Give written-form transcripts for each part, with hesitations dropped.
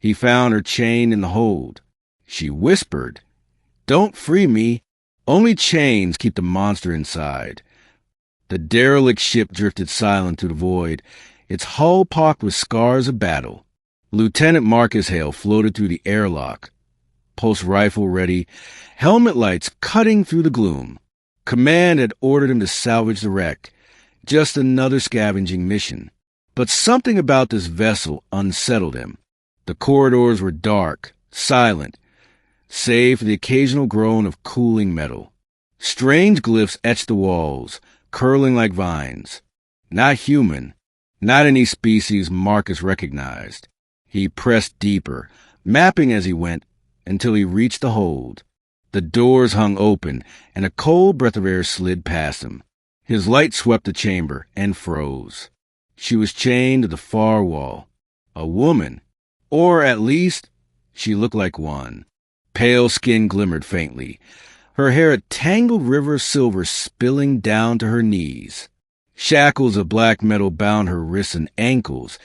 He found her chained in the hold. She whispered, "Don't free me. Only chains keep the monster inside." The derelict ship drifted silent through the void, its hull pocked with scars of battle. Lieutenant Marcus Hale floated through the airlock, pulse rifle ready, helmet lights cutting through the gloom. Command had ordered him to salvage the wreck, just another scavenging mission. But something about this vessel unsettled him. The corridors were dark, silent, save for the occasional groan of cooling metal. Strange glyphs etched the walls, curling like vines. Not human, not any species Marcus recognized. He pressed deeper, mapping as he went, until he reached the hold. The doors hung open, and a cold breath of air slid past him. His light swept the chamber and froze. She was chained to the far wall. A woman, or at least, she looked like one. Pale skin glimmered faintly, her hair a tangled river of silver spilling down to her knees. Shackles of black metal bound her wrists and ankles,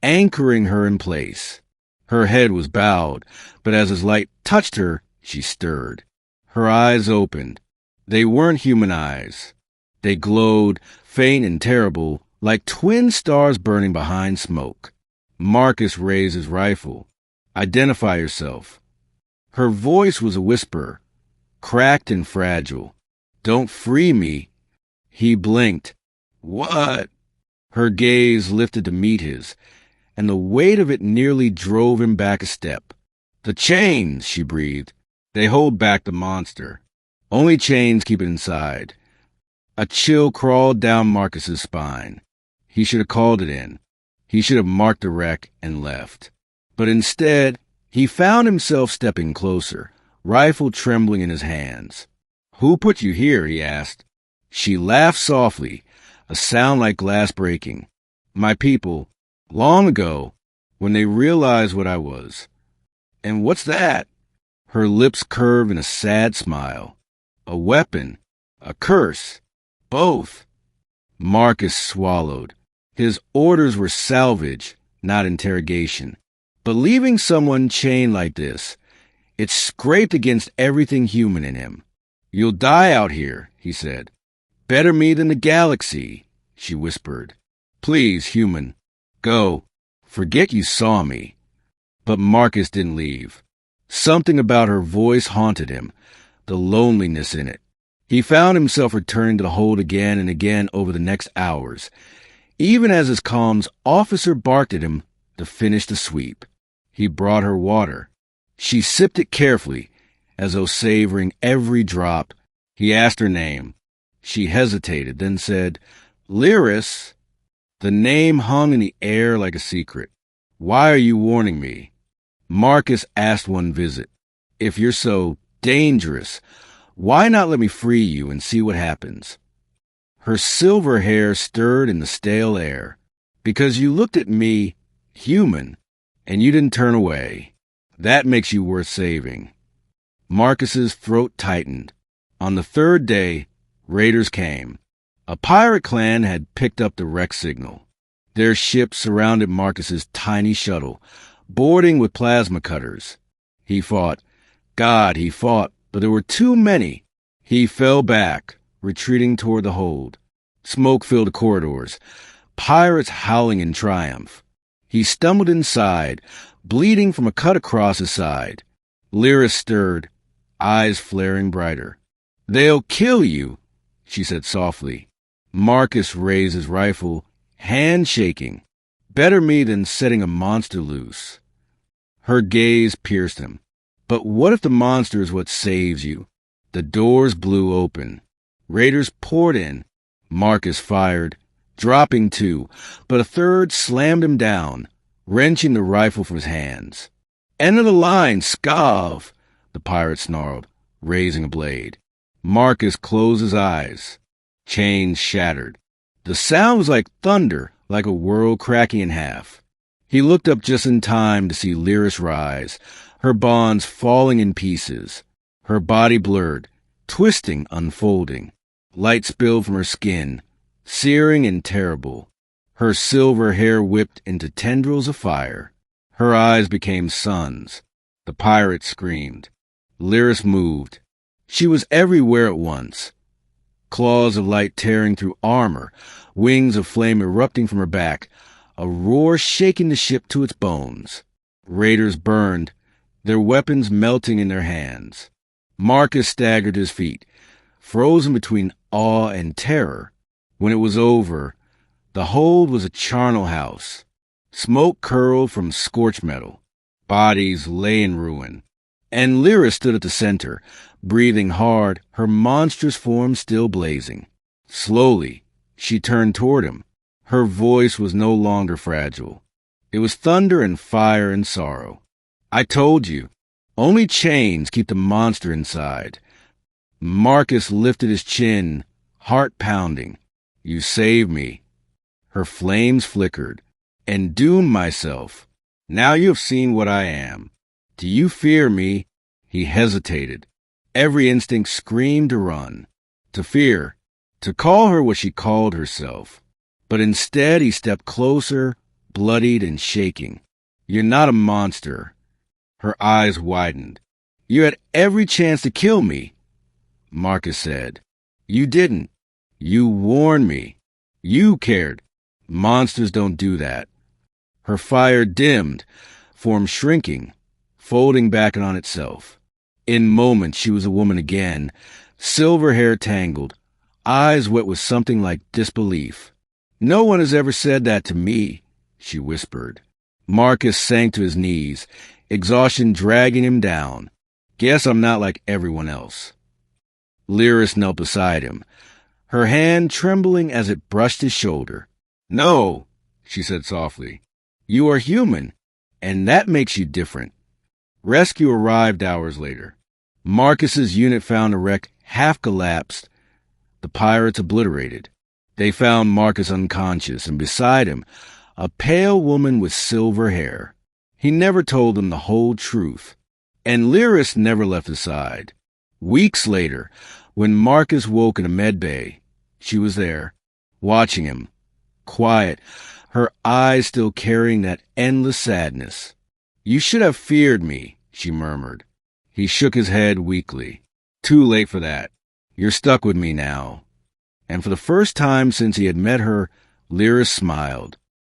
anchoring her in place. Her head was bowed, but as his light touched her, she stirred. Her eyes opened. They weren't human eyes. They glowed, faint and terrible, like twin stars burning behind smoke. Marcus raised his rifle. "Identify yourself." Her voice was a whisper, cracked and fragile. "Don't free me." He blinked. "What?" Her gaze lifted to meet his, and the weight of it nearly drove him back a step. "The chains," she breathed. "They hold back the monster. Only chains keep it inside." A chill crawled down Marcus's spine. He should have called it in. He should have marked the wreck and left. But instead, he found himself stepping closer, rifle trembling in his hands. "Who put you here?" he asked. She laughed softly, a sound like glass breaking. "My people, long ago, when they realized what I was." "And what's that?" Her lips curved in a sad smile. "A weapon, a curse, both." Marcus swallowed. His orders were salvage, not interrogation. But leaving someone chained like this, it scraped against everything human in him. "You'll die out here," he said. "Better me than the galaxy," she whispered. "Please, human, go. Forget you saw me." But Marcus didn't leave. Something about her voice haunted him, the loneliness in it. He found himself returning to the hold again and again over the next hours, even as his comm's officer barked at him to finish the sweep. He brought her water. She sipped it carefully, as though savoring every drop. He asked her name. She hesitated, then said, "Lyris." The name hung in the air like a secret. "Why are you warning me?" Marcus asked one visit. "If you're so dangerous, why not let me free you and see what happens?" Her silver hair stirred in the stale air. "Because you looked at me, human, and you didn't turn away. That makes you worth saving." Marcus's throat tightened. On the third day, raiders came. A pirate clan had picked up the wreck signal. Their ship surrounded Marcus's tiny shuttle, boarding with plasma cutters. He fought. God, he fought, but there were too many. He fell back, retreating toward the hold. Smoke filled the corridors, pirates howling in triumph. He stumbled inside, bleeding from a cut across his side. Lyris stirred, eyes flaring brighter. "They'll kill you," she said softly. Marcus raised his rifle, hand shaking. "Better me than setting a monster loose." Her gaze pierced him. "But what if the monster is what saves you?" The doors blew open. Raiders poured in. Marcus fired, dropping two, but a third slammed him down, wrenching the rifle from his hands. "End of the line, Scav!" the pirate snarled, raising a blade. Marcus closed his eyes. Chains shattered. The sound was like thunder, like a world cracking in half. He looked up just in time to see Lyris rise, her bonds falling in pieces. Her body blurred, twisting, unfolding. Light spilled from her skin, searing and terrible. Her silver hair whipped into tendrils of fire. Her eyes became suns. The pirate screamed. Lyris moved. She was everywhere at once. Claws of light tearing through armor, wings of flame erupting from her back, a roar shaking the ship to its bones. Raiders burned, their weapons melting in their hands. Marcus staggered to his feet, frozen between awe and terror. When it was over, the hold was a charnel house. Smoke curled from scorched metal. Bodies lay in ruin. And Lyra stood at the center, breathing hard, her monstrous form still blazing. Slowly, she turned toward him. Her voice was no longer fragile. It was thunder and fire and sorrow. I told you. Only chains keep the monster inside. Marcus lifted his chin, heart pounding. You saved me. Her flames flickered. And doomed myself. Now you have seen what I am. Do you fear me? He hesitated. Every instinct screamed to run, to fear, to call her what she called herself. But instead he stepped closer, bloodied and shaking. You're not a monster. Her eyes widened. You had every chance to kill me, Marcus said. You didn't. You warned me. You cared. Monsters don't do that. Her fire dimmed, form shrinking, folding back on itself. In moments she was a woman again, silver hair tangled, eyes wet with something like disbelief. No one has ever said that to me, she whispered. Marcus sank to his knees, exhaustion dragging him down. Guess I'm not like everyone else. Lyris knelt beside him, her hand trembling as it brushed his shoulder. No, she said softly. You are human, and that makes you different. Rescue arrived hours later. Marcus's unit found the wreck half collapsed, the pirates obliterated. They found Marcus unconscious, and beside him, a pale woman with silver hair. He never told them the whole truth, and Lyris never left his side. Weeks later, when Marcus woke in a med bay, she was there, watching him, quiet, her eyes still carrying that endless sadness. You should have feared me, she murmured. He shook his head weakly. Too late for that. You're stuck with me now. And for the first time since he had met her, Lyris smiled.